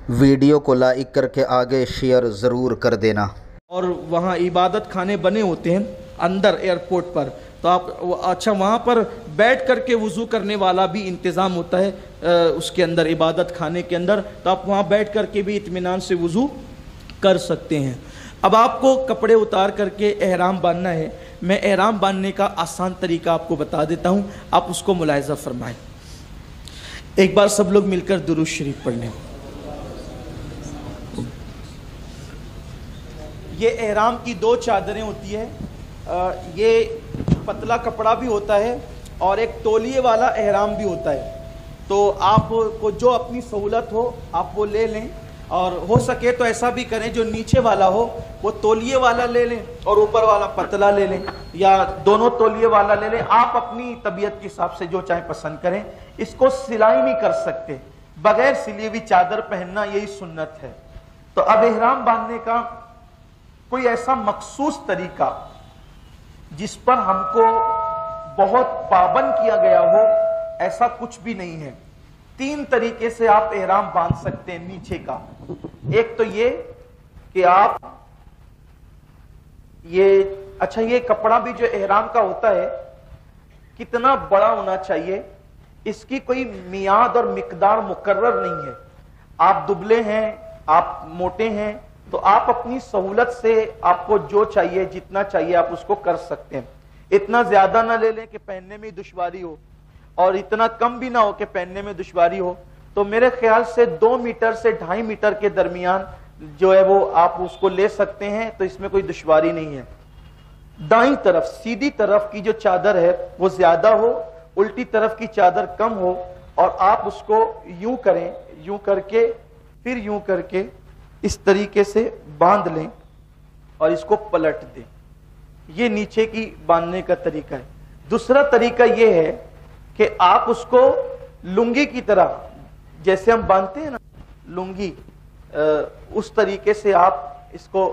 Video کو like کر کے آگے شیئر ضرور کر دینا۔ اور وہاں عبادت خانے بنے ہوتے ہیں اندر ایئرپورٹ پر، تو آپ اچھا وہاں پر بیٹھ کر کے وضو کرنے والا بھی انتظام ہوتا ہے اس کے اندر، عبادت خانے کے اندر، تو آپ وہاں بیٹھ کر کے بھی اطمینان سے وضو کر سکتے ہیں۔ اب آپ کو کپڑے اتار کر کے احرام باندھنا ہے۔ میں احرام باندھنے کا آسان طریقہ آپ کو بتا دیتا ہوں، آپ اس کو ملاحظہ فرمائیں۔ ایک بار سب لوگ مل کر درود شریف پڑھ لیں۔ یہ احرام کی دو چادریں ہوتی ہیں، یہ پتلا کپڑا بھی ہوتا ہے اور ایک تولیے والا احرام بھی ہوتا ہے۔ تو آپ کو جو اپنی سہولت ہو آپ وہ لے لیں، اور ہو سکے تو ایسا بھی کریں جو نیچے والا ہو وہ تولیے والا لے لیں اور اوپر والا پتلا لے لیں، یا دونوں تولیے والا لے لیں، آپ اپنی طبیعت کے حساب سے جو چاہیں پسند کریں۔ اس کو سلائی نہیں کر سکتے، بغیر سلی ہوئی چادر پہننا یہی سنت ہے۔ تو اب احرام باندھنے کا کوئی ایسا مخصوص طریقہ جس پر ہم کو بہت پابند کیا گیا ہو، ایسا کچھ بھی نہیں ہے۔ تین طریقے سے آپ احرام باندھ سکتے ہیں نیچے کا۔ ایک تو یہ کہ آپ یہ کپڑا بھی جو احرام کا ہوتا ہے کتنا بڑا ہونا چاہیے، اس کی کوئی میعاد اور مقدار مقرر نہیں ہے۔ آپ دبلے ہیں، آپ موٹے ہیں، تو آپ اپنی سہولت سے آپ کو جو چاہیے جتنا چاہیے آپ اس کو کر سکتے ہیں۔ اتنا زیادہ نہ لے لیں کہ پہننے میں دشواری ہو، اور اتنا کم بھی نہ ہو کہ پہننے میں دشواری ہو۔ تو میرے خیال سے 2 میٹر سے 2.5 میٹر کے درمیان جو ہے وہ آپ اس کو لے سکتے ہیں، تو اس میں کوئی دشواری نہیں ہے۔ دائیں طرف سیدھی طرف کی جو چادر ہے وہ زیادہ ہو، الٹی طرف کی چادر کم ہو، اور آپ اس کو یوں کریں، یوں کر کے پھر یوں کر کے اس طریقے سے باندھ لیں اور اس کو پلٹ دیں۔ یہ نیچے کی باندھنے کا طریقہ ہے۔ دوسرا طریقہ یہ ہے کہ آپ اس کو لنگی کی طرح، جیسے ہم باندھتے ہیں نا لنگی، اس طریقے سے آپ اس کو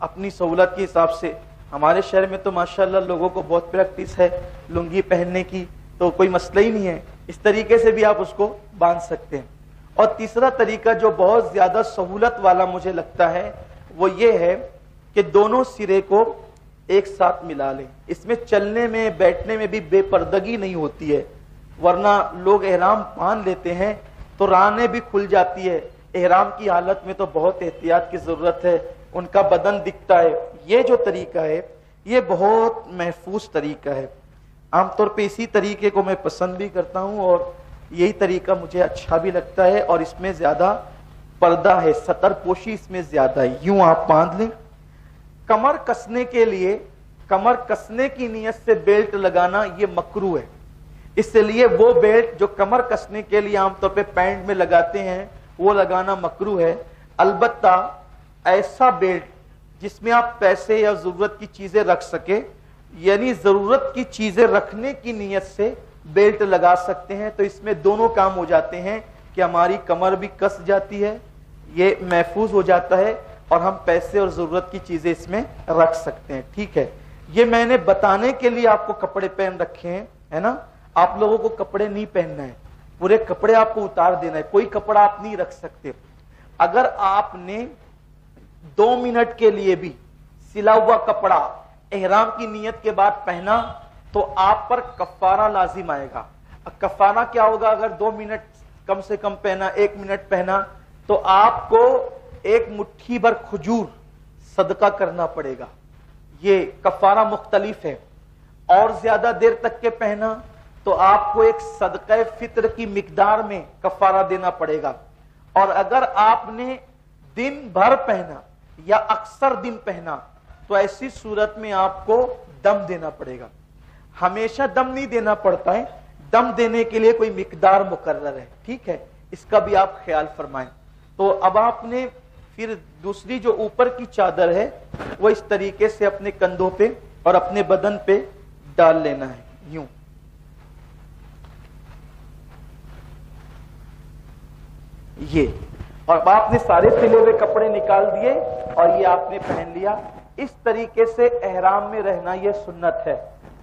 اپنی سہولت کے حساب سے، ہمارے شہر میں تو ماشاءاللہ لوگوں کو بہت پریکٹس ہے لنگی پہننے کی، تو کوئی مسئلہ ہی نہیں ہے، اس طریقے سے بھی آپ اس کو باندھ سکتے ہیں۔ اور تیسرا طریقہ جو بہت زیادہ سہولت والا مجھے لگتا ہے وہ یہ ہے کہ دونوں سرے کو ایک ساتھ ملا لیں۔ اس میں چلنے میں بیٹھنے میں بھی بے پردگی نہیں ہوتی ہے، ورنہ لوگ احرام باندھ لیتے ہیں تو رانیں بھی کھل جاتی ہے۔ احرام کی حالت میں تو بہت احتیاط کی ضرورت ہے، ان کا بدن دکھتا ہے۔ یہ جو طریقہ ہے یہ بہت محفوظ طریقہ ہے۔ عام طور پہ اسی طریقے کو میں پسند بھی کرتا ہوں، اور یہی طریقہ مجھے اچھا بھی لگتا ہے، اور اس میں زیادہ پردہ ہے، سطر پوشی اس میں زیادہ ہے۔ یوں آپ باندھ لیں۔ کمر کسنے کے لیے، کمر کسنے کی نیت سے بیلٹ لگانا یہ مکروہ ہے، اس لیے وہ بیلٹ جو کمر کسنے کے لیے عام طور پہ پینٹ میں لگاتے ہیں وہ لگانا مکروہ ہے۔ البتہ ایسا بیلٹ جس میں آپ پیسے یا ضرورت کی چیزیں رکھ سکے، یعنی ضرورت کی چیزیں رکھنے کی نیت سے بیلٹ لگا سکتے ہیں، تو اس میں دونوں کام ہو جاتے ہیں کہ ہماری کمر بھی کس جاتی ہے، یہ محفوظ ہو جاتا ہے، اور ہم پیسے اور ضرورت کی چیزیں اس میں رکھ سکتے ہیں۔ ٹھیک ہے، یہ میں نے بتانے کے لیے آپ کو کپڑے پہن رکھے ہیں، ہے نا۔ آپ لوگوں کو کپڑے نہیں پہننا ہے، پورے کپڑے آپ کو اتار دینا ہے، کوئی کپڑا آپ نہیں رکھ سکتے۔ اگر آپ نے 2 منٹ کے لیے بھی سلا ہوا کپڑا احرام کی نیت کے بعد پہنا تو آپ پر کفارہ لازم آئے گا۔ کفارہ کیا ہوگا؟ اگر 2 منٹ کم سے کم پہنا، 1 منٹ پہنا، تو آپ کو 1 مٹھی بھر کھجور صدقہ کرنا پڑے گا۔ یہ کفارہ مختلف ہے۔ اور زیادہ دیر تک کے پہنا تو آپ کو ایک صدقہ فطر کی مقدار میں کفارہ دینا پڑے گا۔ اور اگر آپ نے دن بھر پہنا یا اکثر دن پہنا تو ایسی صورت میں آپ کو دم دینا پڑے گا۔ ہمیشہ دم نہیں دینا پڑتا ہے، دم دینے کے لیے کوئی مقدار مقرر ہے، ٹھیک ہے، اس کا بھی آپ خیال فرمائیں۔ تو اب آپ نے پھر دوسری جو اوپر کی چادر ہے وہ اس طریقے سے اپنے کندھوں پہ اور اپنے بدن پہ ڈال لینا ہے، یوں۔ یہ، اور اب آپ نے سارے سلے ہوئے کپڑے نکال دیے اور یہ آپ نے پہن لیا۔ اس طریقے سے احرام میں رہنا یہ سنت ہے۔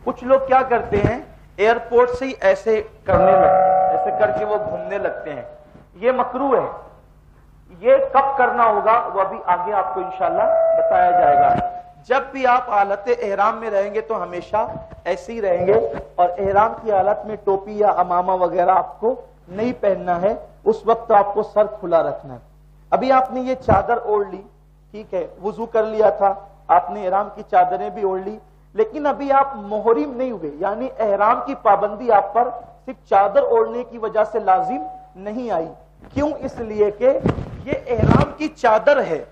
کچھ لوگ کیا کرتے ہیں، ایئرپورٹ سے ہی ایسے کرنے لگتے ہیں، ایسے کر کے وہ گھومنے لگتے ہیں، یہ مکروہ ہے۔ یہ کب کرنا ہوگا وہ ابھی آگے آپ کو انشاءاللہ بتایا جائے گا. جب بھی آپ حالت احرام میں رہیں گے تو ہمیشہ ایسے ہی رہیں گے، اور احرام کی حالت میں ٹوپی یا امامہ وغیرہ آپ کو نہیں پہننا ہے. اس وقت آپ کو سر کھلا رکھنا ہے. ابھی آپ نے یہ چادر اوڑھ لی، ٹھیک ہے، وضو کر لیا تھا، آپ نے احرام کی چادریں بھی اوڑھ لی، لیکن ابھی آپ محرم نہیں ہوئے، یعنی احرام کی پابندی آپ پر صرف چادر اوڑھنے کی وجہ سے لازم نہیں آئی. کیوں؟ اس لیے کہ یہ احرام کی چادر ہے،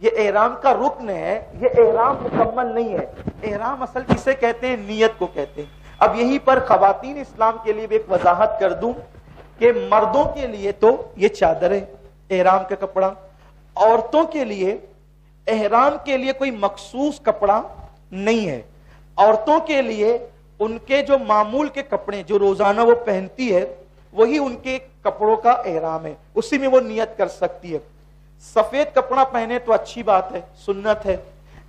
یہ احرام کا رکن ہے، یہ احرام مکمل نہیں ہے. احرام اصل کسے کہتے ہیں؟ نیت کو کہتے ہیں. اب یہیں پر خواتین اسلام کے لیے بھی ایک وضاحت کر دوں کہ مردوں کے لیے تو یہ چادر ہے احرام کا کپڑا، عورتوں کے لیے احرام کے لیے کوئی مخصوص کپڑا نہیں ہے. عورتوں کے لیے ان کے جو معمول کے کپڑے جو روزانہ وہ پہنتی ہے وہی ان کے کپڑوں کا احرام ہے، اسی میں وہ نیت کر سکتی ہے. سفید کپڑا پہنے تو اچھی بات ہے، سنت ہے،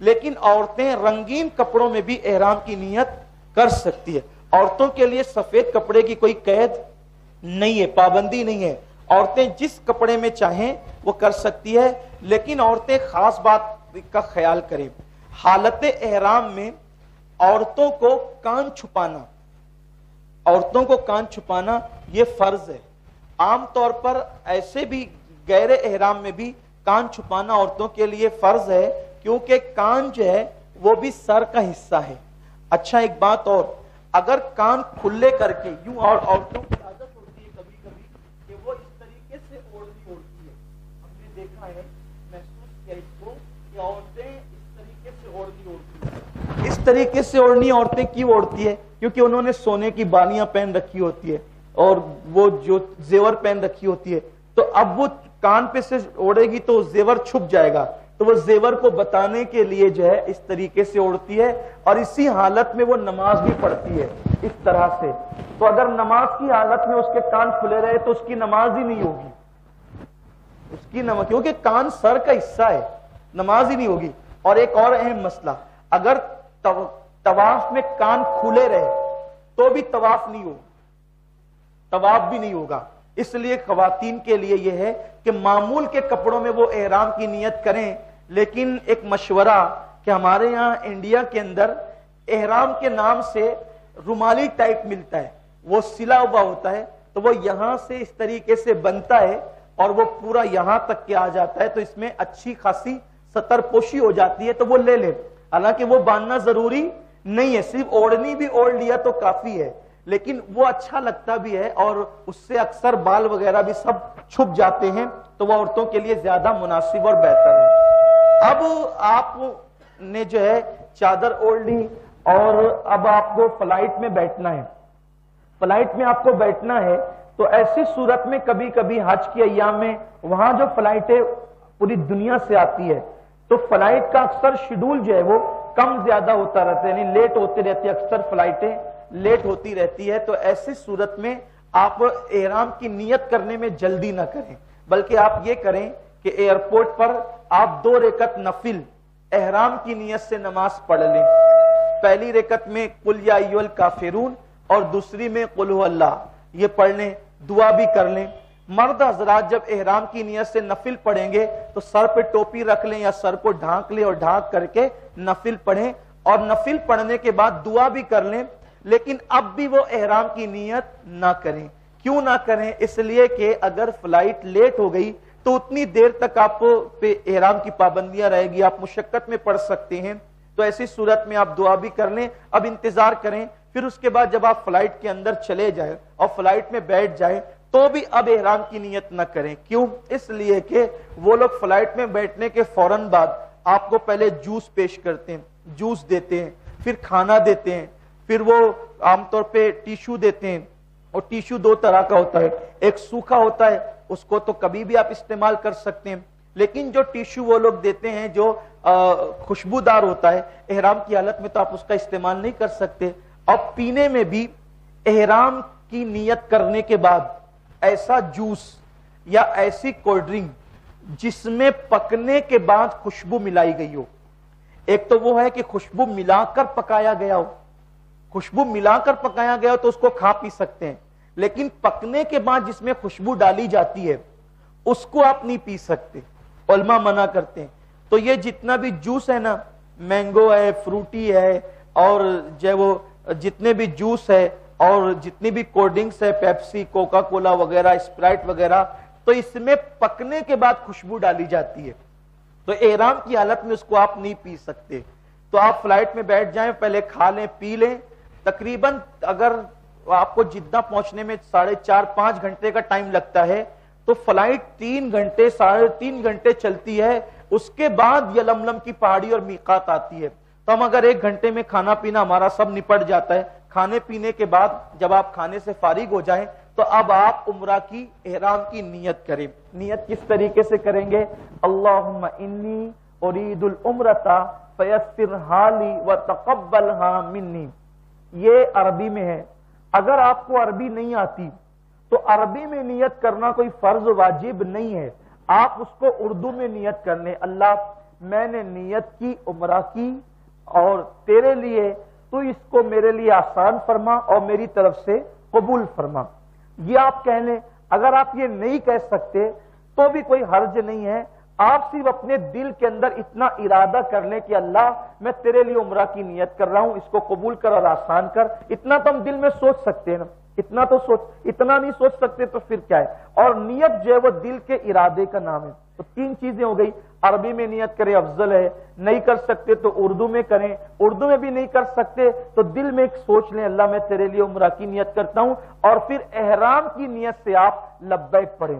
لیکن عورتیں رنگین کپڑوں میں بھی احرام کی نیت کر سکتی ہے. عورتوں کے لیے سفید کپڑے کی کوئی قید نہیں ہے، پابندی نہیں ہے. عورتیں جس کپڑے میں چاہیں وہ کر سکتی ہے، لیکن عورتیں خاص بات کا خیال کریں. حالت احرام میں عورتوں کو کان چھپانا، عورتوں کو کان چھپانا یہ فرض ہے. عام طور پر ایسے بھی غیر احرام میں بھی کان چھپانا عورتوں کے لیے فرض ہے، کیونکہ کان جو ہے وہ بھی سر کا حصہ ہے. اچھا ایک بات اور، اگر کان کھلے کر کے یوں، اور عورتوں کی عادت ہوتی ہے کبھی کبھی کہ وہ اس طریقے سے اوڑھتی ہے، ہم نے دیکھا ہے، محسوس کیا اس کو کہ عورتیں اس طریقے سے اوڑھتی ہیں. اس طریقے سے اوڑھنی عورتیں کیوں اوڑھتی ہے؟ کیونکہ انہوں نے سونے کی بالیاں پہن رکھی ہوتی ہے اور وہ جو زیور پہن رکھی ہوتی ہے، تو اب وہ کان پہ سے اوڑھے گی تو زیور چھپ جائے گا، تو وہ زیور کو بتانے کے لیے جو ہے اس طریقے سے اوڑھتی ہے. اور اسی حالت میں وہ نماز بھی پڑھتی ہے اس طرح سے. تو اگر نماز کی حالت میں اس کے کان کھلے رہے تو اس کی نماز ہی نہیں ہوگی، اس کی نماز، کیونکہ کان سر کا حصہ ہے، نماز ہی نہیں ہوگی. اور ایک اور اہم مسئلہ، اگر طواف میں کان کھلے رہے تو بھی طواف نہیں ہوگا، طواف بھی نہیں ہوگا. اس لیے خواتین کے لیے یہ ہے کہ معمول کے کپڑوں میں وہ احرام کی نیت کریں. لیکن ایک مشورہ کہ ہمارے یہاں انڈیا کے اندر احرام کے نام سے رومالی ٹائپ ملتا ہے، وہ سلا ہوا ہوتا ہے، تو وہ یہاں سے اس طریقے سے بنتا ہے اور وہ پورا یہاں تک کے آ جاتا ہے، تو اس میں اچھی خاصی ستر پوشی ہو جاتی ہے، تو وہ لے لیں. حالانکہ وہ باندھنا ضروری نہیں ہے، صرف اوڑھنی بھی اوڑھ لیا تو کافی ہے، لیکن وہ اچھا لگتا بھی ہے اور اس سے اکثر بال وغیرہ بھی سب چھپ جاتے ہیں، تو وہ عورتوں کے لیے زیادہ مناسب اور بہتر ہے. اب آپ نے جو ہے چادر اوڑھ لی اور اب آپ کو فلائٹ میں بیٹھنا ہے. فلائٹ میں آپ کو بیٹھنا ہے تو ایسی صورت میں کبھی کبھی حج کے ایام میں وہاں جو فلائٹیں پوری دنیا سے آتی ہے تو فلائٹ کا اکثر شیڈول جو ہے وہ کم زیادہ ہوتا رہتا ہے، یعنی لیٹ ہوتے رہتی ہے، اکثر فلائٹیں لیٹ ہوتی رہتی ہے. تو ایسی صورت میں آپ احرام کی نیت کرنے میں جلدی نہ کریں، بلکہ آپ یہ کریں کہ ایئرپورٹ پر آپ 2 رکعت نفل احرام کی نیت سے نماز پڑھ لیں. پہلی رکعت میں قل یا ایھا الکافرون اور دوسری میں قل ھو اللہ، یہ پڑھ لیں، دعا بھی کر لیں. مرد حضرات جب احرام کی نیت سے نفل پڑھیں گے تو سر پہ ٹوپی رکھ لیں یا سر کو ڈھانک لیں اور ڈھانک کر کے نفل پڑھیں، اور نفل پڑھنے کے بعد دعا بھی کر لیں. لیکن اب بھی وہ احرام کی نیت نہ کریں. کیوں نہ کریں؟ اس لیے کہ اگر فلائٹ لیٹ ہو گئی تو اتنی دیر تک آپ پہ احرام کی پابندیاں رہے گی، آپ مشقت میں پڑ سکتے ہیں. تو ایسی صورت میں آپ دعا بھی کر لیں، اب انتظار کریں. پھر اس کے بعد جب آپ فلائٹ کے اندر چلے جائیں اور فلائٹ میں بیٹھ جائیں تو بھی اب احرام کی نیت نہ کریں. کیوں؟ اس لیے کہ وہ لوگ فلائٹ میں بیٹھنے کے فوراً بعد آپ کو پہلے جوس پیش کرتے ہیں، جوس دیتے ہیں، پھر کھانا دیتے ہیں، پھر وہ عام طور پہ ٹیشو دیتے ہیں. اور ٹیشو 2 طرح کا ہوتا ہے، ایک سوکھا ہوتا ہے، اس کو تو کبھی بھی آپ استعمال کر سکتے ہیں، لیکن جو ٹیشو وہ لوگ دیتے ہیں جو خوشبودار ہوتا ہے، احرام کی حالت میں تو آپ اس کا استعمال نہیں کر سکتے. اور پینے میں بھی احرام کی نیت کرنے کے بعد ایسا جوس یا ایسی کولڈ ڈرنک جس میں پکنے کے بعد خوشبو ملائی گئی ہو. ایک تو وہ ہے کہ خوشبو ملا کر پکایا گیا ہو، خوشبو ملا کر پکایا گیا ہو تو اس کو کھا پی سکتے ہیں، لیکن پکنے کے بعد جس میں خوشبو ڈالی جاتی ہے اس کو آپ نہیں پی سکتے، علماء منع کرتے ہیں۔ تو یہ جتنا بھی جوس ہے نا، مینگو ہے، فروٹی ہے، اور جو وہ جتنے بھی جوس ہے اور جتنی بھی کولڈ ڈرنکس ہے، پیپسی، کوکا کولا وغیرہ، اسپرائٹ وغیرہ، تو اس میں پکنے کے بعد خوشبو ڈالی جاتی ہے، تو احرام کی حالت میں اس کو آپ نہیں پی سکتے۔ تو آپ فلائٹ میں بیٹھ جائیں، پہلے کھا لیں، پی لیں۔ تقریباً اگر آپ کو جدہ پہنچنے میں 4.5-5 گھنٹے کا ٹائم لگتا ہے، تو فلائٹ 3 گھنٹے 3.5 گھنٹے چلتی ہے، اس کے بعد یلملم کی پہاڑی اور میقات آتی ہے۔ تو ہم اگر 1 گھنٹے میں کھانا پینا ہمارا سب نپٹ جاتا ہے، کھانے پینے کے بعد جب آپ کھانے سے فارغ ہو جائیں تو اب آپ عمرہ کی احرام کی نیت کریں۔ نیت کس طریقے سے کریں گے؟ اللہم انی ارید العمرۃ فیسرھا لی وتقبلھا منی۔ یہ عربی میں ہے، اگر آپ کو عربی نہیں آتی تو عربی میں نیت کرنا کوئی فرض واجب نہیں ہے، آپ اس کو اردو میں نیت کر لیں۔ اللہ، میں نے نیت کی عمرہ کی اور تیرے لیے تو اس کو میرے لیے آسان فرما اور میری طرف سے قبول فرما، یہ آپ کہہ لیں۔ اگر آپ یہ نہیں کہہ سکتے تو بھی کوئی حرج نہیں ہے، آپ صرف اپنے دل کے اندر اتنا ارادہ کر لیں کہ اللہ میں تیرے لیے عمرہ کی نیت کر رہا ہوں، اس کو قبول کر اور آسان کر۔ اتنا تو ہم دل میں سوچ سکتے ہیں نا، اتنا نہیں سوچ سکتے تو پھر کیا ہے؟ اور نیت جو ہے وہ دل کے ارادے کا نام ہے۔ تو 3 چیزیں ہو گئی، عربی میں نیت کریں افضل ہے، نہیں کر سکتے تو اردو میں کریں، اردو میں بھی نہیں کر سکتے تو دل میں ایک سوچ لیں اللہ میں تیرے لیے عمرہ کی نیت کرتا ہوں، اور پھر احرام کی نیت سے آپ لبیک پڑھیں،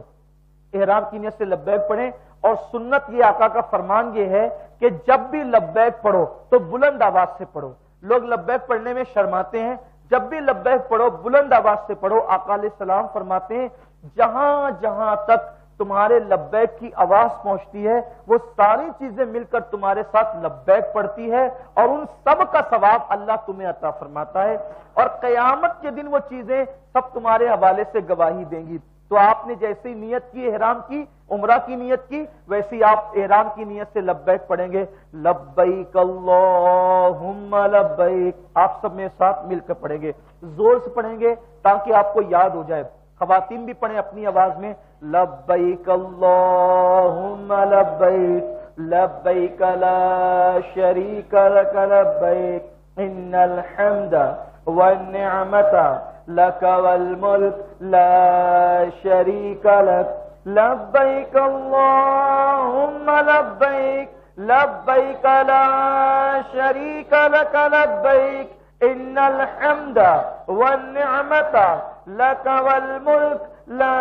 احرام کی نیت سے لبیک پڑھیں۔ اور سنت یہ آقا کا فرمان یہ ہے کہ جب بھی لبیک پڑھو تو بلند آواز سے پڑھو۔ لوگ لبیک پڑھنے میں شرماتے ہیں، جب بھی لبیک پڑھو بلند آواز سے پڑھو۔ آقا علیہ السلام فرماتے ہیں جہاں جہاں تک تمہارے لبیک کی آواز پہنچتی ہے وہ ساری چیزیں مل کر تمہارے ساتھ لبیک پڑھتی ہے، اور ان سب کا ثواب اللہ تمہیں عطا فرماتا ہے، اور قیامت کے دن وہ چیزیں سب تمہارے حوالے سے گواہی دیں گی۔ تو آپ نے جیسی نیت کی احرام کی، عمرہ کی نیت کی، ویسی آپ احرام کی نیت سے لبیک پڑھیں گے، لبیک اللہم لبیک۔ آپ سب میں ساتھ مل کر پڑھیں گے، زور سے پڑھیں گے تاکہ آپ کو یاد ہو جائے۔ خواتین بھی پڑھیں اپنی آواز میں، لبیک اللہم لبیک لبیک لا شریک لک لبیک ان الحمد والنعمت لک والملک لا شریک لک لبیک اللہم لبیک لبیک لا شریک لک لبیک ان الحمد والنعمت لک والملک لا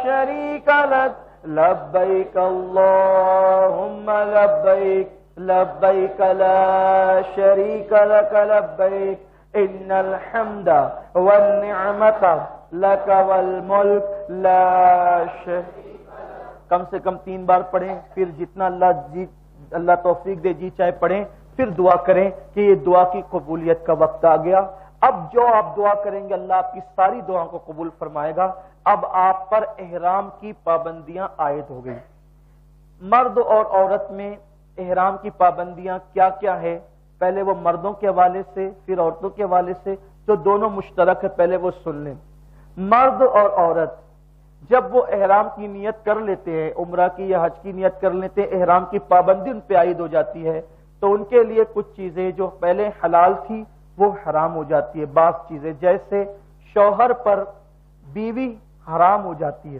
شریک لک لبیک اللہم لبیک لبیک لا شریک لک لبیک ان الحمد والنعمت لک والملک لا شریک لک۔ کم سے کم 3 بار پڑھیں، پھر جتنا اللہ توفیق دے جی چاہے پڑھیں، پھر دعا کریں کہ یہ دعا کی قبولیت کا وقت آ گیا۔ اب جو آپ دعا کریں گے اللہ آپ کی ساری دعاؤں کو قبول فرمائے گا۔ اب آپ پر احرام کی پابندیاں عائد ہو گئی۔ مرد اور عورت میں احرام کی پابندیاں کیا کیا ہے؟ پہلے وہ مردوں کے حوالے سے پھر عورتوں کے حوالے سے، جو دونوں مشترک ہے پہلے وہ سن لیں۔ مرد اور عورت جب وہ احرام کی نیت کر لیتے ہیں، عمرہ کی یا حج کی نیت کر لیتے ہیں، احرام کی پابندی ان پہ عائد ہو جاتی ہے، تو ان کے لیے کچھ چیزیں جو پہلے حلال تھی وہ حرام ہو جاتی ہے۔ بعض چیزیں جیسے شوہر پر بیوی حرام ہو جاتی ہے،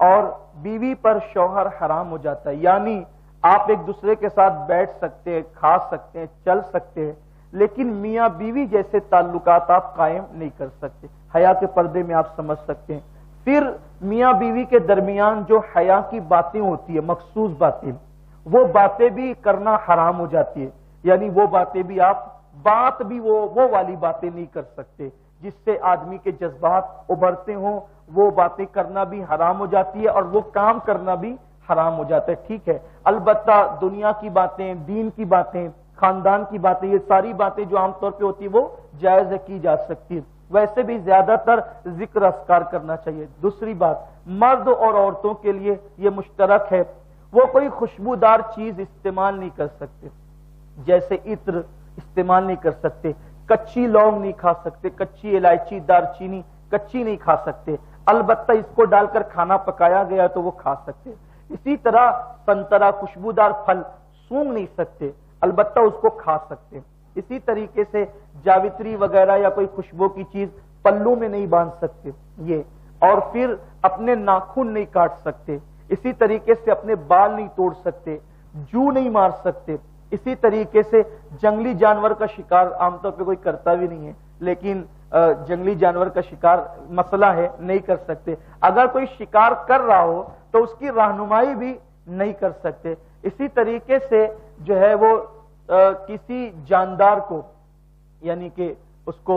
اور بیوی پر شوہر حرام ہو جاتا ہے، یعنی آپ ایک دوسرے کے ساتھ بیٹھ سکتے ہیں، کھا سکتے ہیں، چل سکتے ہیں، لیکن میاں بیوی جیسے تعلقات آپ قائم نہیں کر سکتے۔ حیا کے پردے میں آپ سمجھ سکتے ہیں۔ پھر میاں بیوی کے درمیان جو حیا کی باتیں ہوتی ہیں، مخصوص باتیں، وہ باتیں بھی کرنا حرام ہو جاتی ہے، یعنی وہ باتیں بھی آپ بات بھی وہ والی باتیں نہیں کر سکتے جس سے آدمی کے جذبات ابھرتے ہوں، وہ باتیں کرنا بھی حرام ہو جاتی ہے، اور وہ کام کرنا بھی حرام ہو جاتا ہے۔ ٹھیک ہے، البتہ دنیا کی باتیں، دین کی باتیں، خاندان کی باتیں، یہ ساری باتیں جو عام طور پہ ہوتی ہیں وہ جائز کی جا سکتی ہے۔ ویسے بھی زیادہ تر ذکر اذکار کرنا چاہیے۔ دوسری بات، مرد اور عورتوں کے لیے یہ مشترک ہے، وہ کوئی خوشبودار چیز استعمال نہیں کر سکتے، جیسے عطر استعمال نہیں کر سکتے، کچی لونگ نہیں کھا سکتے، کچی الائچی، دار چینی کچی نہیں کھا سکتے۔ البتہ اس کو ڈال کر کھانا پکایا گیا تو وہ کھا سکتے. اسی طرح سنترا خوشبودار پھل سونگھ نہیں سکتے، البتہ اس کو کھا سکتے. اسی طریقے سے جاوتری وغیرہ یا کوئی خوشبو کی چیز پلو میں نہیں باندھ سکتے یہ. اور پھر اپنے ناخن نہیں کاٹ سکتے. اسی طریقے سے اپنے بال نہیں توڑ سکتے، جو نہیں مار سکتے. اسی طریقے سے جنگلی جانور کا شکار عام طور پہ کوئی کرتا بھی نہیں ہے، لیکن جنگلی جانور کا شکار مسئلہ ہے، نہیں کر سکتے. اگر کوئی شکار کر رہا ہو تو اس کی رہنمائی بھی نہیں کر سکتے. اسی طریقے سے جو ہے وہ کسی جاندار کو یعنی کہ اس کو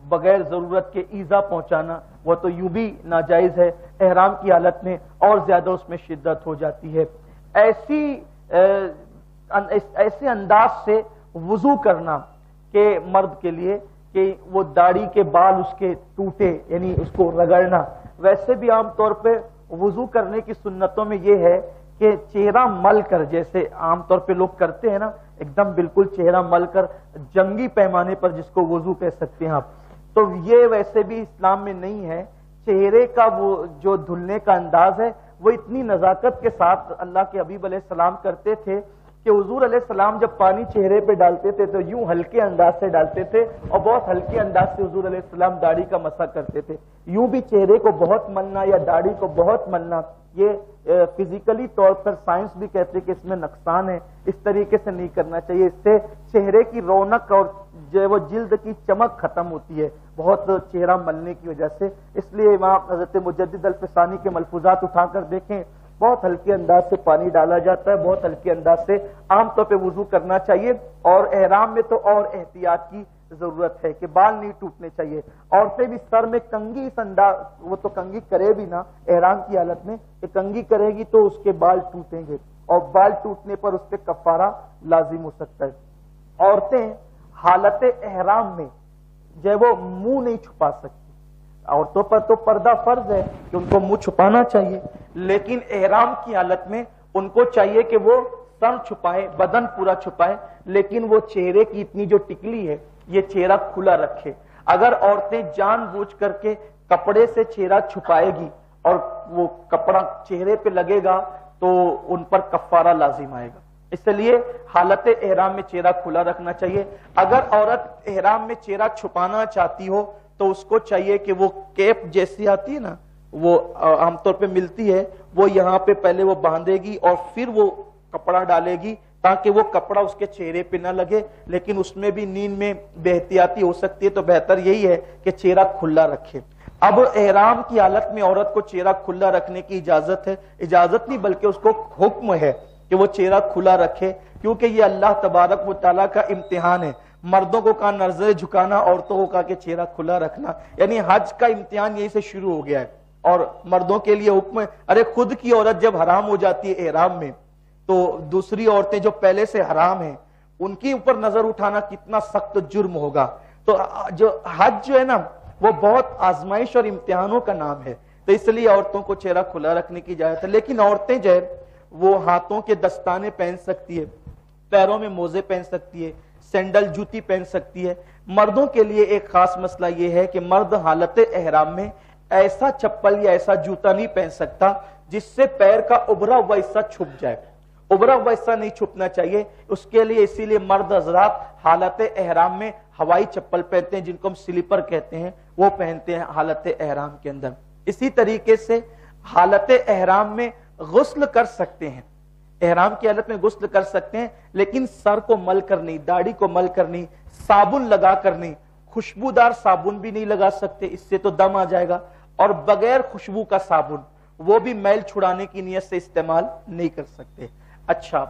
بغیر ضرورت کے ایذا پہنچانا وہ تو یوں بھی ناجائز ہے. احرام کی حالت میں اور زیادہ اس میں شدت ہو جاتی ہے. ایسے انداز سے وضو کرنا کہ مرد کے لیے کہ وہ داڑھی کے بال اس کے ٹوٹے یعنی اس کو رگڑنا. ویسے بھی عام طور پہ وضو کرنے کی سنتوں میں یہ ہے کہ چہرہ مل کر، جیسے عام طور پہ لوگ کرتے ہیں نا، ایک دم بالکل چہرہ مل کر جنگی پیمانے پر، جس کو وضو کہہ سکتے ہیں آپ، تو یہ ویسے بھی اسلام میں نہیں ہے. چہرے کا وہ جو دھلنے کا انداز ہے وہ اتنی نزاکت کے ساتھ اللہ کے حبیب علیہ السلام کرتے تھے کہ حضور علیہ السلام جب پانی چہرے پہ ڈالتے تھے تو یوں ہلکے انداز سے ڈالتے تھے اور بہت ہلکے انداز سے حضور علیہ السلام داڑھی کا مسح کرتے تھے. یوں بھی چہرے کو بہت ملنا یا داڑھی کو بہت ملنا یہ فزیکلی طور پر سائنس بھی کہتے کہ اس میں نقصان ہے. اس طریقے سے نہیں کرنا چاہیے. اس سے چہرے کی رونق اور جو ہے وہ جلد کی چمک ختم ہوتی ہے بہت چہرہ ملنے کی وجہ سے. اس لیے امام حضرت مجدد الفسانی کے ملفوظات اٹھا کر دیکھیں، بہت ہلکے انداز سے پانی ڈالا جاتا ہے، بہت ہلکے انداز سے عام طور پہ وضو کرنا چاہیے. اور احرام میں تو اور احتیاط کی ضرورت ہے کہ بال نہیں ٹوٹنے چاہیے. عورتیں بھی سر میں کنگھی اس انداز، وہ تو کنگھی کرے بھی نا احرام کی حالت میں، کہ کنگھی کرے گی تو اس کے بال ٹوٹیں گے اور بال ٹوٹنے پر اس پہ کفارہ لازم ہو سکتا ہے. عورتیں حالت احرام میں جو ہے وہ منہ نہیں چھپا سکتی. عورتوں پر تو پردہ فرض ہے کہ ان کو منہ چھپانا چاہیے، لیکن احرام کی حالت میں ان کو چاہیے کہ وہ سر چھپائے، بدن پورا چھپائے، لیکن وہ چہرے کی اتنی جو ٹکلی ہے یہ چہرہ کھلا رکھے. اگر عورتیں جان بوجھ کر کے کپڑے سے چہرہ چھپائے گی اور وہ کپڑا چہرے پہ لگے گا تو ان پر کفارہ لازم آئے گا. اس لیے حالت احرام میں چہرہ کھلا رکھنا چاہیے. اگر عورت احرام میں چہرہ چھپانا چاہتی ہو تو اس کو چاہیے کہ وہ کیپ جیسی آتی ہے نا، وہ عام طور پہ ملتی ہے، وہ یہاں پہ پہلے وہ باندھے گی اور پھر وہ کپڑا ڈالے گی تاکہ وہ کپڑا اس کے چہرے پہ نہ لگے. لیکن اس میں بھی نیند میں بے احتیاطی ہو سکتی ہے، تو بہتر یہی ہے کہ چہرہ کھلا رکھے. اب احرام کی حالت میں عورت کو چہرہ کھلا رکھنے کی اجازت ہے، اجازت نہیں بلکہ اس کو حکم ہے کہ وہ چہرہ کھلا رکھے، کیونکہ یہ اللہ تبارک و تعالیٰ کا امتحان ہے. مردوں کو کہا نظر جھکانا، عورتوں کو کہا کہ چہرہ کھلا رکھنا. یعنی حج کا امتحان یہی سے شروع ہو گیا ہے اور مردوں کے لیے حکم ہے. ارے خود کی عورت جب حرام ہو جاتی ہے احرام میں تو دوسری عورتیں جو پہلے سے حرام ہیں ان کی اوپر نظر اٹھانا کتنا سخت جرم ہوگا. تو جو حج جو ہے نا وہ بہت آزمائش اور امتحانوں کا نام ہے، تو اس لیے عورتوں کو چہرہ کھلا رکھنے کی اجازت ہے. لیکن عورتیں جو ہے وہ ہاتھوں کے دستانے پہن سکتی ہے، پیروں میں موزے پہن سکتی ہے، سینڈل جوتی پہن سکتی ہے. مردوں کے لیے ایک خاص مسئلہ یہ ہے کہ مرد حالت احرام میں ایسا چپل یا ایسا جوتا نہیں پہن سکتا جس سے پیر کا ابھرا ہوا حصہ چھپ جائے. ابھرا ہوا حصہ نہیں چھپنا چاہیے. اس کے لیے اسی لیے مرد حضرات حالت احرام میں ہوائی چپل پہنتے ہیں، جن کو ہم سلیپر کہتے ہیں، وہ پہنتے ہیں حالت احرام کے اندر. اسی طریقے سے حالت احرام میں غسل کر سکتے ہیں، احرام کی حالت میں غسل کر سکتے ہیں، لیکن سر کو مل کر نہیں، داڑھی کو مل کر نہیں، صابن لگا کر نہیں. خوشبودار صابن بھی نہیں لگا سکتے، اس سے تو دم آ جائے گا. اور بغیر خوشبو کا صابن وہ بھی میل چھڑانے کی نیت سے استعمال نہیں کر سکتے. اچھا،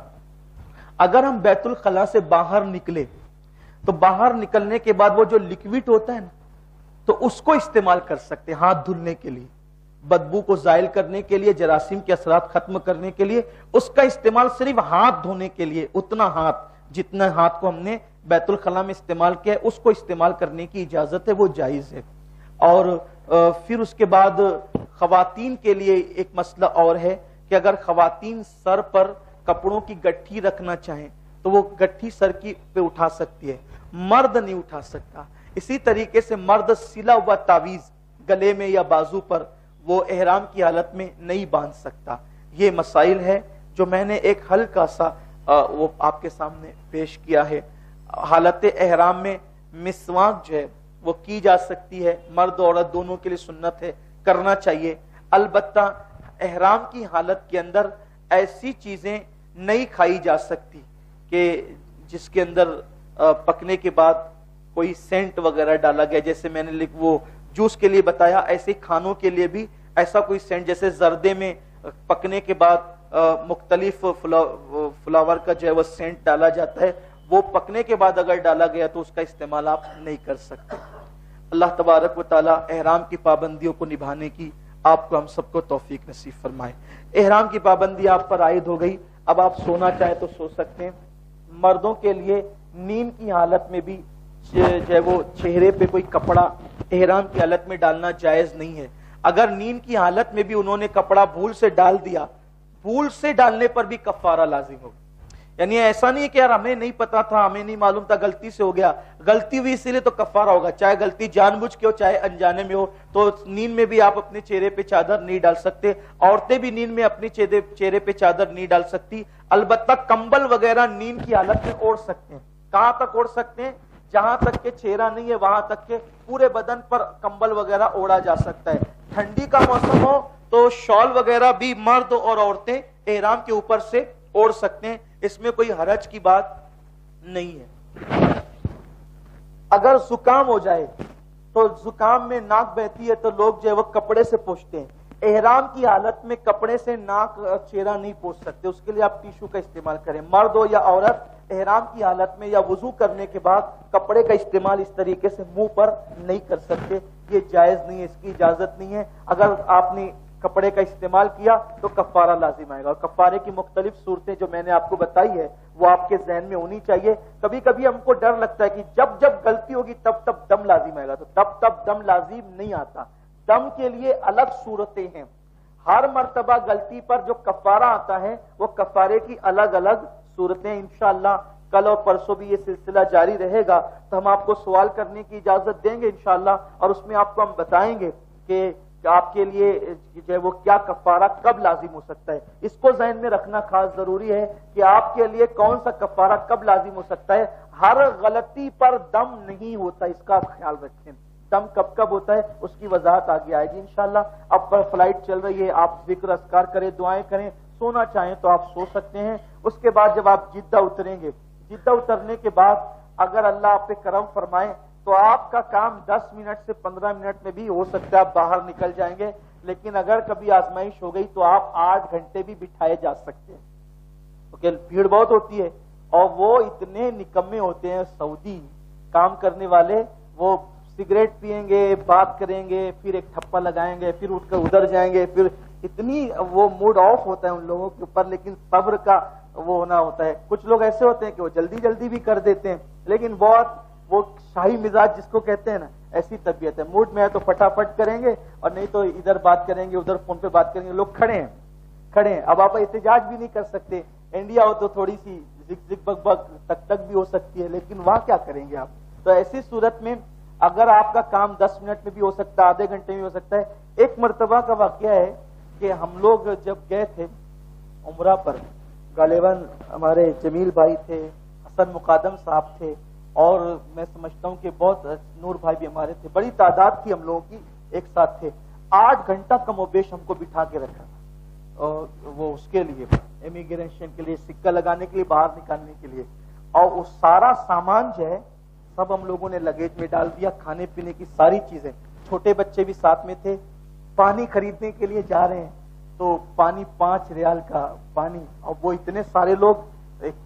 اگر ہم بیت الخلاء سے باہر نکلے تو باہر نکلنے کے بعد وہ جو لکوڈ ہوتا ہے نا تو اس کو استعمال کر سکتے ہیں ہاتھ دھلنے کے لیے، بدبو کو زائل کرنے کے لیے، جراثیم کے اثرات ختم کرنے کے لیے. اس کا استعمال صرف ہاتھ دھونے کے لیے، اتنا ہاتھ جتنا ہاتھ کو ہم نے بیت الخلاء میں استعمال کیا ہے اس کو استعمال کرنے کی اجازت ہے، وہ جائز ہے. اور پھر اس کے بعد خواتین کے لیے ایک مسئلہ اور ہے کہ اگر خواتین سر پر کپڑوں کی گٹھی رکھنا چاہیں تو وہ گٹھی سر کی پہ اٹھا سکتی ہے، مرد نہیں اٹھا سکتا. اسی طریقے سے مرد سلا ہوا تعویذ گلے میں یا بازو پر وہ احرام کی حالت میں نہیں باندھ سکتا. یہ مسائل ہے جو میں نے ایک ہلکا سا وہ آپ کے سامنے پیش کیا ہے. حالت احرام میں مسواک جو ہے وہ کی جا سکتی ہے، مرد اور عورت دونوں کے لیے سنت ہے، کرنا چاہیے. البتہ احرام کی حالت کے اندر ایسی چیزیں نہیں کھائی جا سکتی کہ جس کے اندر پکنے کے بعد کوئی سینٹ وغیرہ ڈالا گیا، جیسے میں نے وہ جوس کے لیے بتایا، ایسے کھانوں کے لیے بھی ایسا کوئی سینٹ، جیسے زردے میں پکنے کے بعد مختلف فلاور کا جو ہے وہ سینٹ ڈالا جاتا ہے، وہ پکنے کے بعد اگر ڈالا گیا تو اس کا استعمال آپ نہیں کر سکتے. اللہ تبارک و تعالی احرام کی پابندیوں کو نبھانے کی آپ کو ہم سب کو توفیق نصیب فرمائے. احرام کی پابندی آپ پر عائد ہو گئی، اب آپ سونا چاہیں تو سو سکتے ہیں. مردوں کے لیے نیند کی حالت میں بھی جو ہے وہ چہرے پہ کوئی کپڑا احرام کی حالت میں ڈالنا جائز نہیں ہے. اگر نیند کی حالت میں بھی انہوں نے کپڑا بھول سے ڈال دیا، بھول سے ڈالنے پر بھی کفارہ لازم ہوگا. یعنی ایسا نہیں ہے کہ یار ہمیں نہیں پتا تھا، ہمیں نہیں معلوم تھا، غلطی سے ہو گیا، غلطی ہوئی اسی لیے تو کفارہ ہوگا. چاہے غلطی جان بوجھ کے ہو چاہے انجانے میں ہو. تو نیند میں بھی آپ اپنے چہرے پہ چادر نہیں ڈال سکتے. عورتیں بھی نیند میں اپنے چہرے پہ چادر نہیں ڈال سکتی. البتہ کمبل وغیرہ نیند کی حالت میں اوڑھ سکتے ہیں. کہاں تک اوڑھ سکتے ہیں؟ جہاں تک کہ چہرہ نہیں ہے وہاں تک کہ پورے بدن پر کمبل وغیرہ اوڑھا جا سکتا ہے. ٹھنڈی کا موسم ہو تو شال وغیرہ بھی مرد اور عورتیں احرام کے اوپر سے اوڑھ سکتے ہیں، اس میں کوئی حرج کی بات نہیں ہے. اگر زکام ہو جائے تو زکام میں ناک بہتی ہے تو لوگ جو ہے وہ کپڑے سے پوچھتے ہیں. احرام کی حالت میں کپڑے سے ناک چہرہ نہیں پوچھ سکتے، اس کے لیے آپ ٹیشو کا استعمال کریں. مرد ہو یا عورت احرام کی حالت میں یا وضو کرنے کے بعد کپڑے کا استعمال اس طریقے سے منہ پر نہیں کر سکتے. یہ جائز نہیں ہے، اس کی اجازت نہیں ہے. اگر آپ نے کپڑے کا استعمال کیا تو کفارہ لازم آئے گا. اور کفارے کی مختلف صورتیں جو میں نے آپ کو بتائی ہے وہ آپ کے ذہن میں ہونی چاہیے. کبھی کبھی ہم کو ڈر لگتا ہے کہ جب جب غلطی ہوگی تب تب دم لازم آئے گا، تو تب دم لازم نہیں آتا. دم کے لیے الگ صورتیں ہیں. ہر مرتبہ غلطی پر جو کفارہ آتا ہے وہ کفارے کی الگ الگ صورتیں. انشاءاللہ کل اور پرسوں بھی یہ سلسلہ جاری رہے گا تو ہم آپ کو سوال کرنے کی اجازت دیں گے انشاءاللہ، اور اس میں آپ کو ہم بتائیں گے کہ آپ کے لیے جو ہے وہ کیا کفارہ کب لازم ہو سکتا ہے. اس کو ذہن میں رکھنا خاص ضروری ہے کہ آپ کے لیے کون سا کفارہ کب لازم ہو سکتا ہے. ہر غلطی پر دم نہیں ہوتا، اس کا آپ خیال رکھیں. دم کب کب ہوتا ہے اس کی وضاحت آگے آئے گی انشاءاللہ. اب فلائٹ چل رہی ہے، آپ ذکر اذکار کریں، دعائیں کریں. سونا چاہیں تو آپ سو سکتے ہیں. اس کے بعد جب آپ جدہ اتریں گے، جدہ اترنے کے بعد اگر اللہ آپ پہ کرم فرمائے تو آپ کا کام 10 منٹ سے 15 منٹ میں بھی ہو سکتا ہے، آپ باہر نکل جائیں گے. لیکن اگر کبھی آزمائش ہو گئی تو آپ 8 گھنٹے بھی بٹھائے جا سکتے ہیں، کیونکہ بھیڑ بہت ہوتی ہے اور وہ اتنے نکمے ہوتے ہیں سعودی کام کرنے والے. وہ سگریٹ پیئیں گے، بات کریں گے، پھر ایک ٹھپا لگائیں گے، پھر اٹھ کر ادھر جائیں گے، پھر اتنی وہ موڈ آف ہوتا ہے ان لوگوں کے اوپر. لیکن صبر کا وہ ہونا ہوتا ہے. کچھ لوگ ایسے ہوتے ہیں کہ وہ جلدی جلدی بھی کر دیتے ہیں، لیکن بہت وہ شاہی مزاج جس کو کہتے ہیں نا، ایسی طبیعت ہے. موڈ میں ہے تو فٹافٹ کریں گے اور نہیں تو ادھر بات کریں گے، ادھر فون پہ بات کریں گے. لوگ کھڑے ہیں. اب آپ احتجاج بھی نہیں کر سکتے. انڈیا ہو تو تھوڑی سی زگ زگ بگ بگ تک بھی ہو سکتی ہے، لیکن وہاں کیا کریں گے آپ. تو ایسی صورت میں اگر آپ کا کام 10 منٹ میں بھی ہو سکتا ہے، آدھے گھنٹے میں ہو سکتا ہے. ایک مرتبہ کا واقعہ ہے کہ ہم لوگ جب گئے تھے عمرہ پر، غالباً ہمارے جمیل بھائی تھے، حسن مقادم صاحب تھے، اور میں سمجھتا ہوں کہ بہت نور بھائی بھی ہمارے تھے. بڑی تعداد تھی ہم لوگوں کی، ایک ساتھ تھے. 8 گھنٹہ کم و بیش ہم کو بٹھا کے رکھا اور وہ اس کے لیے امیگریشن کے لیے، سکہ لگانے کے لیے، باہر نکالنے کے لیے. اور وہ سارا سامان جو ہے سب ہم لوگوں نے لگیج میں ڈال دیا، کھانے پینے کی ساری چیزیں. چھوٹے بچے بھی ساتھ میں تھے. پانی خریدنے کے لیے جا رہے ہیں تو پانی 5 ریال کا پانی، اور وہ اتنے سارے لوگ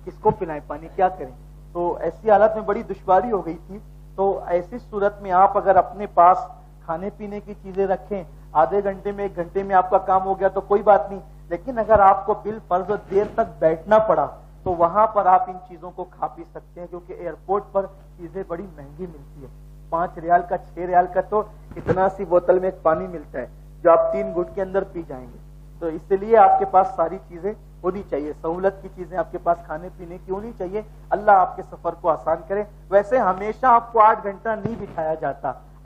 کس کو پلائیں پانی، کیا کریں. تو ایسی حالت میں بڑی دشواری ہو گئی تھی. تو ایسی صورت میں آپ اگر اپنے پاس کھانے پینے کی چیزیں رکھیں، آدھے گھنٹے میں 1 گھنٹے میں آپ کا کام ہو گیا تو کوئی بات نہیں. لیکن اگر آپ کو بالفرض دیر تک بیٹھنا پڑا تو وہاں پر آپ ان چیزوں کو کھا پی سکتے ہیں، کیونکہ ایئرپورٹ پر چیزیں بڑی مہنگی ملتی ہے. 5 ریال کا 6 ریال کا تو اتنا سی بوتل میں ایک پانی ملتا ہے جو آپ 3 گھٹ کے اندر پی جائیں گے. تو اس لیے آپ کے پاس ساری چیزیں ہونی چاہیے، سہولت کی چیزیں آپ کے پاس کھانے پینے کی ہونی چاہیے. اللہ آپ کے سفر کو آسان کرے. ویسے ہمیشہ آپ کو 8 گھنٹہ نہیں بٹھایا جاتا.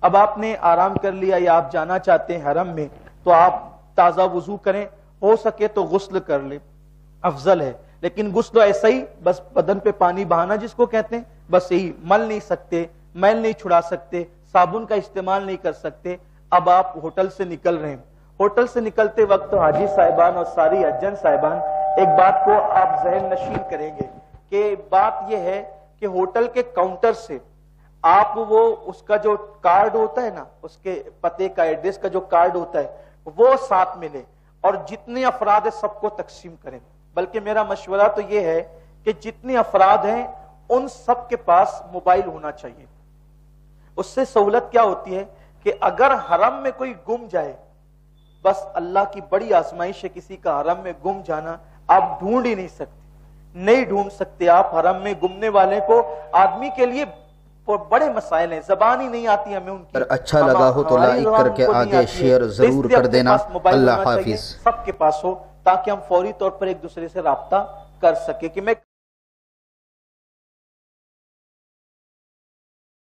اب آپ نے آرام کر لیا یا آپ جانا چاہتے ہیں حرم میں تو آپ تازہ وضو کریں، ہو سکے تو غسل کر لیں، افضل ہے۔ لیکن غسل ایسا ہی بس بدن پہ پانی بہانا جس کو کہتے ہیں، بس یہی، مل نہیں سکتے، میل نہیں چھڑا سکتے، صابن کا استعمال نہیں کر سکتے۔ اب آپ ہوٹل سے نکل رہے ہیں، ہوٹل سے نکلتے وقت حاجی صاحبان اور ساری حجن صاحبان ایک بات کو آپ ذہن نشین کریں گے کہ بات یہ ہے کہ ہوٹل کے کاؤنٹر سے آپ وہ اس کا جو کارڈ ہوتا ہے نا، اس کے پتے کا، ایڈریس کا جو کارڈ ہوتا ہے وہ ساتھ میں لیں اور جتنے افراد ہیں سب کو تقسیم کریں۔ بلکہ میرا مشورہ تو یہ ہے کہ جتنے افراد ہیں ان سب کے پاس موبائل ہونا چاہیے۔ اس سے سہولت کیا ہوتی ہے کہ اگر حرم میں کوئی گم جائے، بس اللہ کی بڑی آزمائش ہے کسی کا حرم میں گم جانا، آپ ڈھونڈ ہی نہیں سکتے، نہیں ڈھونڈ سکتے آپ حرم میں گمنے والے کو۔ آدمی کے لیے بڑے مسائل ہیں، زبان ہی نہیں آتی ہمیں ان کی۔ اگر اچھا لگا ہو تو لائک کر کے آگے شیئر ضرور کر دینا۔ اللہ حافظ۔ سب کے پاس ہو تاکہ ہم فوری طور پر ایک دوسرے سے رابطہ کر سکیں کہ میں